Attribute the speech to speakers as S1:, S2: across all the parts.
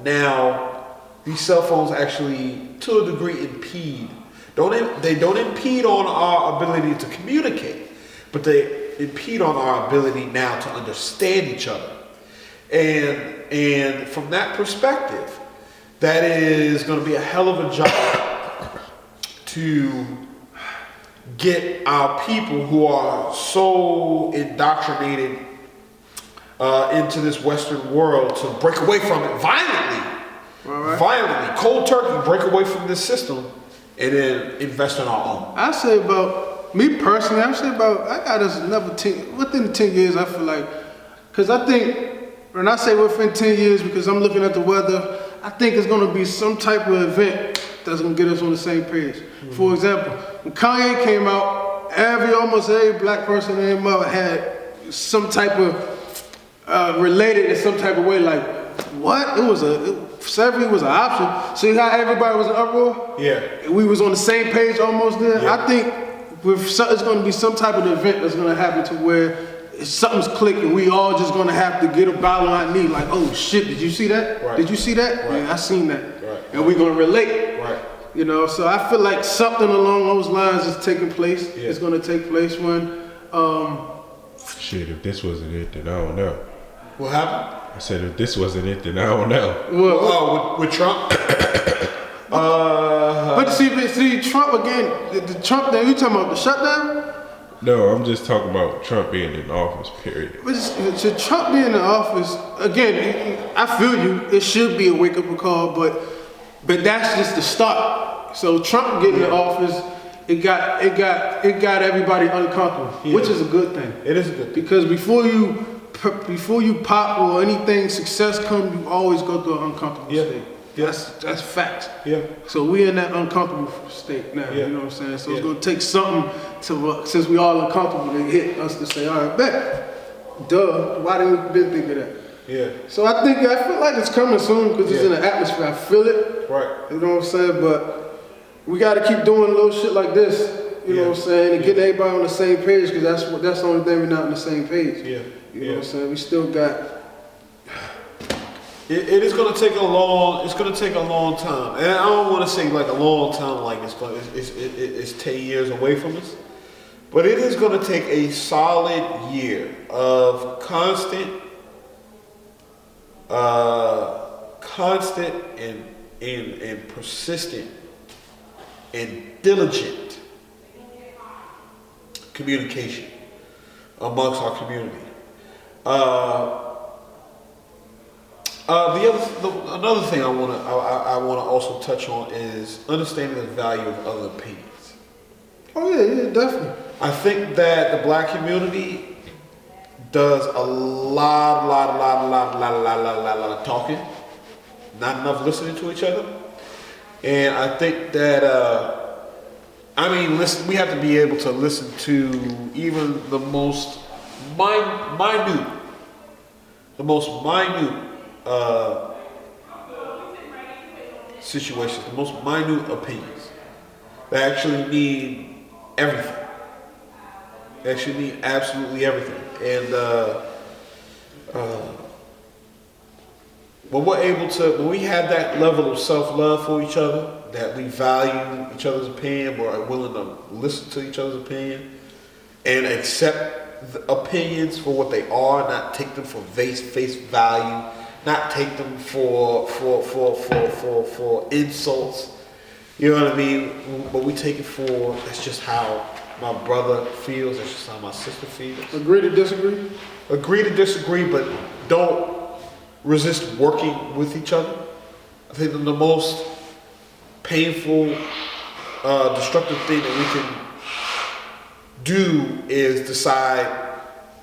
S1: Now, these cell phones actually, to a degree, impede. They don't impede on our ability to communicate, but they impede on our ability now to understand each other. And from that perspective, that is going to be a hell of a job to get our people who are so indoctrinated into this Western world to break away from it violently, cold turkey, break away from this system, and then invest in our own.
S2: I say about me personally. I got us another 10 within 10 years. I feel like, because I think when I say within 10 years, because I'm looking at the weather, I think it's going to be some type of event that's going to get us on the same page. Mm-hmm. For example, when Kanye came out, almost every black person in him had some type of related in some type of way. Like, what? Slavery was an option. See how everybody was in uproar?
S1: Yeah.
S2: We was on the same page almost there. Yeah. I think it's going to be some type of event that's going to happen to where something's clicking. We all just going to have to get a bow on our knee. Like, oh shit, did you see that?
S1: Right.
S2: Did you see that?
S1: Right.
S2: Yeah, I seen that.
S1: Right.
S2: And we're going to relate.
S1: Right.
S2: You know, so I feel like something along those lines is taking place.
S1: Yeah.
S2: It's going to take place when...
S3: Shit, if this wasn't it, then I don't know.
S1: What happened?
S3: I said, if this wasn't it, then I don't know.
S1: Well, with Trump?
S2: But see, Trump again, the Trump thing, you talking about the shutdown?
S3: No, I'm just talking about Trump being in office, period.
S2: But to Trump being in office, again, I feel you, it should be a wake-up call, but that's just the start. So Trump getting in office, it got everybody uncomfortable, which is a good thing.
S1: It is a good thing.
S2: Because before you pop or anything success come, you always go through an uncomfortable state. That's facts.
S1: Yeah.
S2: So we in that uncomfortable state now.
S1: Yeah.
S2: You know what I'm saying? So it's gonna take something to since we all uncomfortable to hit us to say, all right, bet. Duh. Why didn't we think of that?
S1: Yeah.
S2: So I feel like it's coming soon because it's in the atmosphere. I feel it.
S1: Right.
S2: You know what I'm saying? But we got to keep doing little shit like this. You know what I'm saying? And getting everybody on the same page because that's the only thing we're not on the same page.
S1: Yeah.
S2: You know what I'm saying? We still got.
S1: It is going to take a long. It's going to take a long time, and I don't want to say like a long time, like it's 10 years away from us, but it is going to take a solid year of constant and persistent and diligent communication amongst our community. Another thing I want to also touch on is understanding the value of other opinions.
S2: Oh yeah, definitely.
S1: I think that the black community does a lot of talking, not enough listening to each other, and I think that listen. We have to be able to listen to even the most minute situations, the most minute opinions that actually mean everything. They actually mean absolutely everything. And when we have that level of self-love for each other, that we value each other's opinion, or are willing to listen to each other's opinion, and accept the opinions for what they are, not take them for face value, not take them for insults. You know what I mean? But we take it for, that's just how my brother feels, that's just how my sister feels.
S2: Agree to disagree?
S1: Agree to disagree, but don't resist working with each other. I think the most painful, destructive thing that we can do is decide,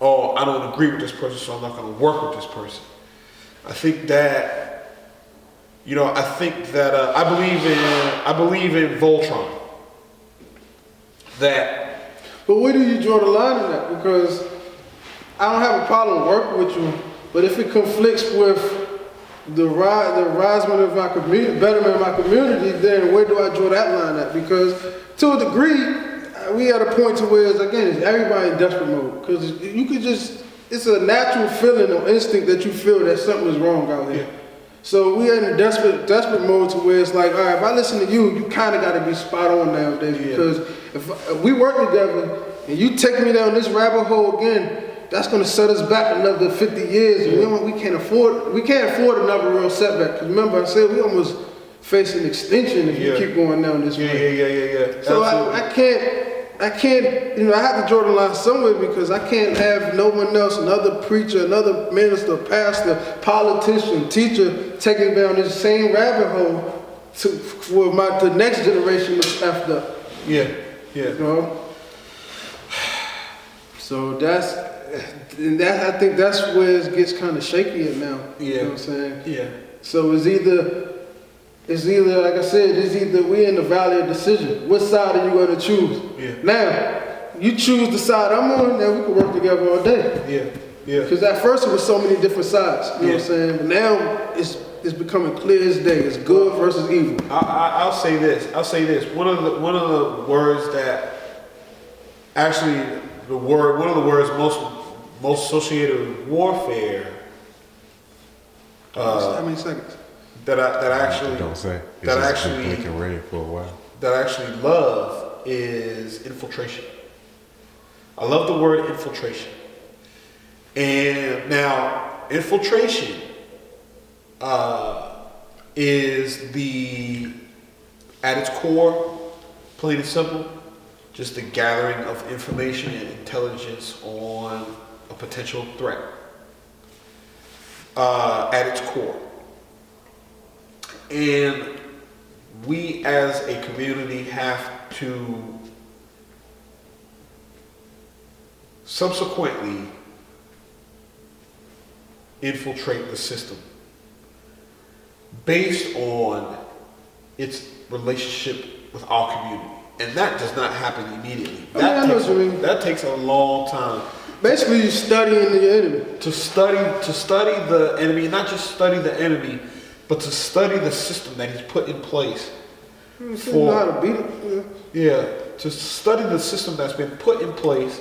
S1: oh, I don't agree with this person, so I'm not going to work with this person. I think that, I believe in Voltron.
S2: But where do you draw the line in that? Because I don't have a problem working with you, but if it conflicts with the risement of my community, betterment of my community, then where do I draw that line at? Because to a degree, we at a point to where it's everybody in desperate mode. Because you could just, it's a natural feeling or instinct that you feel that something is wrong out here. So we in a desperate mode to where it's like, all right, if I listen to you, you kind of got to be spot on nowadays because if we work together and you take me down this rabbit hole again, that's going to set us back another 50 years. And we can't afford another real setback. Because remember, I said we almost facing extinction if you keep going down this way.
S1: Yeah.
S2: So I can't, I have to draw the line somewhere because I can't have no one else, another preacher, another minister, pastor, politician, teacher, taking down this same rabbit hole for the next generation is effed up.
S1: Yeah.
S2: You know? So I think that's where it gets kind of shaky now.
S1: Yeah.
S2: You know what I'm saying?
S1: Yeah.
S2: So it's either, like I said, it's either we're in the valley of decision. What side are you going to choose?
S1: Yeah.
S2: Now, you choose the side I'm on, then we can work together all day.
S1: Yeah.
S2: Because at first it was so many different sides. You know what I'm saying? But now it's becoming clear as day. It's good versus evil.
S1: I'll say this. One of the words that actually one of the words most associated with warfare.
S2: How many seconds?
S1: That I actually
S3: Don't say.
S1: That I actually
S3: blinking red for a while.
S1: that I actually love is infiltration. I love the word infiltration. And now infiltration is at its core, plain and simple, just the gathering of information and intelligence on a potential threat. At its core. And we as a community have to subsequently infiltrate the system based on its relationship with our community. And that does not happen immediately. That takes a long time.
S2: Basically, you're studying the enemy.
S1: To study the enemy, not just study the enemy, but to study the system that he's put in place.
S2: You know how to beat it.
S1: Yeah, to study the system that's been put in place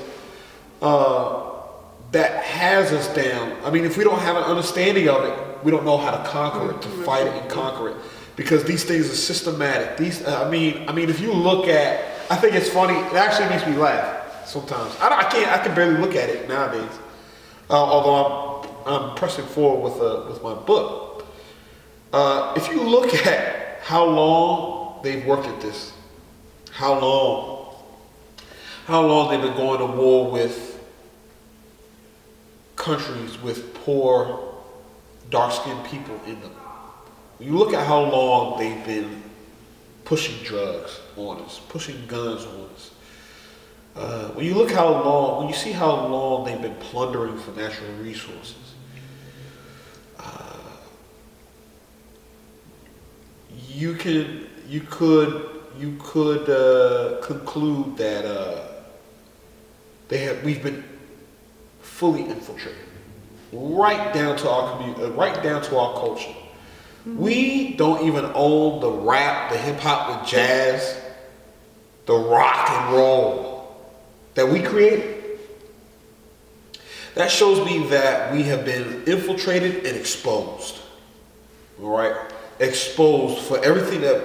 S1: that has us down. I mean, if we don't have an understanding of it, we don't know how to conquer it, to fight it and conquer it, because these things are systematic. I mean, if you look at, I think it's funny. It actually makes me laugh sometimes. I can barely look at it nowadays. Although I'm pressing forward with my book. If you look at how long they've worked at this, how long they've been going to war with countries with poor, dark-skinned people in them. When you look at how long they've been pushing drugs on us, pushing guns on us. When you see how long they've been plundering for natural resources, you could conclude that we've been fully infiltrated right down to our community, right down to our culture. Mm-hmm. We don't even own the rap, the hip hop, the jazz, the rock and roll that we created. That shows me that we have been infiltrated and exposed. All right, exposed for everything of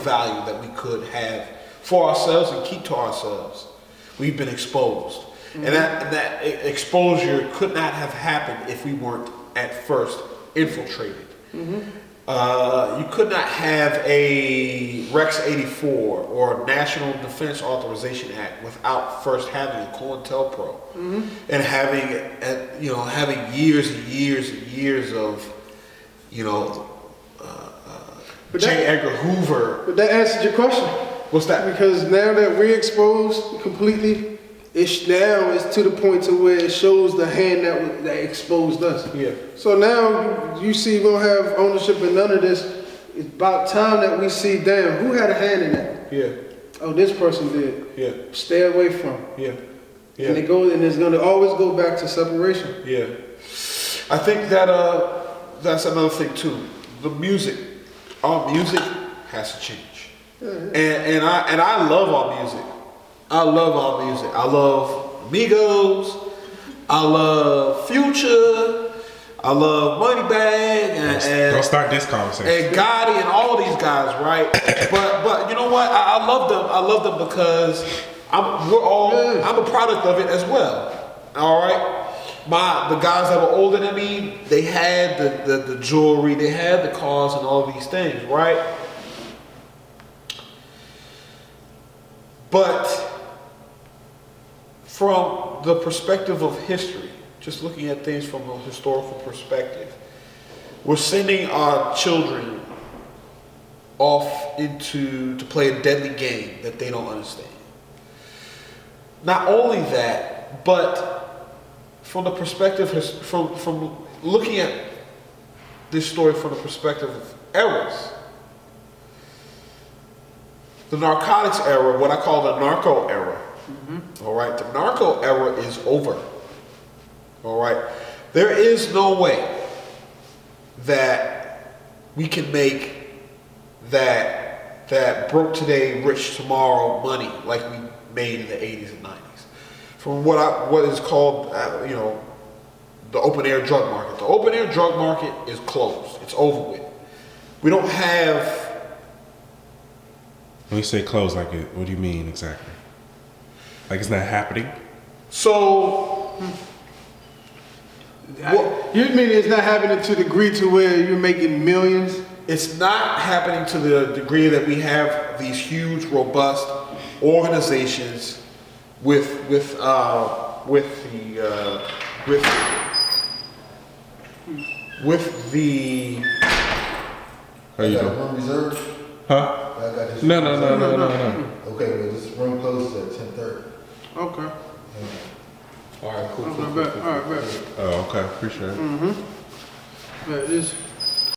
S1: value that we could have for ourselves and keep to ourselves. We've been exposed. Mm-hmm. And that exposure could not have happened if we weren't at first infiltrated. Mm-hmm. You could not have a Rex 84 or National Defense Authorization Act without first having a COINTELPRO. Mm-hmm. And having years and years and years of, J. Edgar Hoover.
S2: But that answered your question.
S1: What's that?
S2: Because now that we're exposed completely, it's to the point to where it shows the hand that exposed us.
S1: Yeah.
S2: So now you see we don't have ownership in none of this. It's about time that we see, damn, who had a hand in that?
S1: Yeah.
S2: Oh, this person did.
S1: Yeah.
S2: Stay away from.
S1: Yeah. Yeah.
S2: And it's going to always go back to separation.
S1: Yeah. I think that that's another thing too. The music, our music has to change. Yeah. And I love our music. I love our music. I love Migos. I love Future. I love Moneybag
S3: Don't start this conversation.
S1: and Gotti and all these guys, right? But you know what? I love them. I love them because I'm a product of it as well. All right. The guys that were older than me, they had the jewelry, they had the cars and all these things, right? But from the perspective of history, just looking at things from a historical perspective, we're sending our children off to play a deadly game that they don't understand. Not only that, but from the perspective, from looking at this story from the perspective of eras, the narcotics era, what I call the narco era, all right, the narco era is over, all right. There is no way that we can make that broke today, rich tomorrow money like we made in the 80s and 90s. From what is called, the open air drug market. The open air drug market is closed. It's over with. We don't have.
S3: When you say close, like what do you mean exactly? Like it's not happening?
S1: So.
S2: You mean it's not happening to the degree to where you're making millions?
S1: It's not happening to the degree that we have these huge, robust organizations with the
S3: How you
S4: got
S3: doing?
S4: room reserved?
S3: Huh?
S4: I got this
S3: No.
S4: Okay, well, this room closes at 10:30.
S2: Okay.
S1: all right, cool.
S2: Okay, bet. All right, bet.
S3: Oh, okay. Appreciate it.
S2: Bet this.